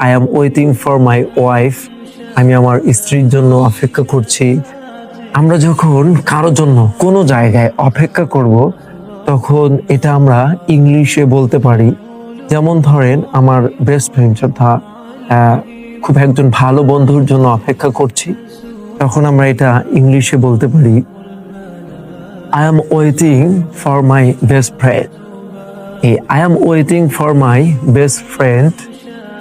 I am waiting for my wife, আমি আমার স্ত্রীর জন্য অপেক্ষা করছি। আমরা যখন কারোর জন্য কোনো জায়গায় অপেক্ষা করব তখন এটা আমরা ইংলিশে বলতে পারি। যেমন ধরেন আমার বেস্ট ফ্রেন্ড তথা খুব একজন ভালো বন্ধুর জন্য অপেক্ষা করছি, তখন আমরা এটা ইংলিশে বলতে পারি I am waiting for my best friend. এই I am waiting for my best friend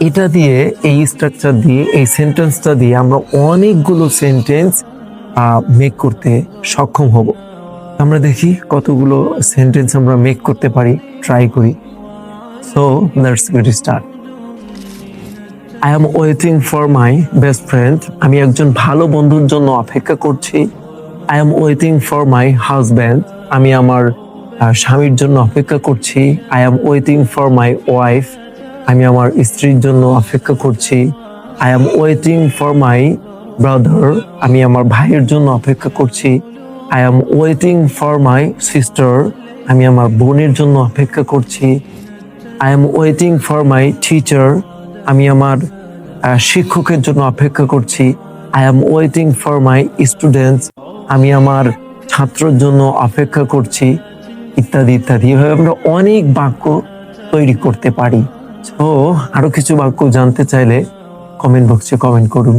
এটা দিয়ে, এই স্ট্রাকচার দিয়ে, এই সেন্টেন্সটা দিয়ে আমরা অনেকগুলো সেন্টেন্স মেক করতে সক্ষম হব। আমরা দেখি কতগুলো সেন্টেন্স আমরা মেক করতে পারি, ট্রাই করি। So let's get start. I am waiting for my best friend, আমি একজন ভালো বন্ধুর জন্য অপেক্ষা করছি। I am waiting for my husband, আমি আমার স্বামীর জন্য অপেক্ষা করছি। I am waiting for my wife, আমি আমার স্ত্রীর জন্য অপেক্ষা করছি। I am waiting for my brother, আমি আমার ভাইয়ের জন্য অপেক্ষা করছি। I am waiting for my sister, আমি আমার বোনের জন্য অপেক্ষা করছি। I am waiting for my teacher, আমি আমার শিক্ষকের জন্য অপেক্ষা করছি। I am waiting for my students, আমি আমার ছাত্রের জন্য অপেক্ষা করছি, ইত্যাদি ইত্যাদি। এভাবে আমরা অনেক বাক্য তৈরি করতে পারি। তো আরো কিছু বাক্য জানতে চাইলে কমেন্ট বক্সে কমেন্ট করুন।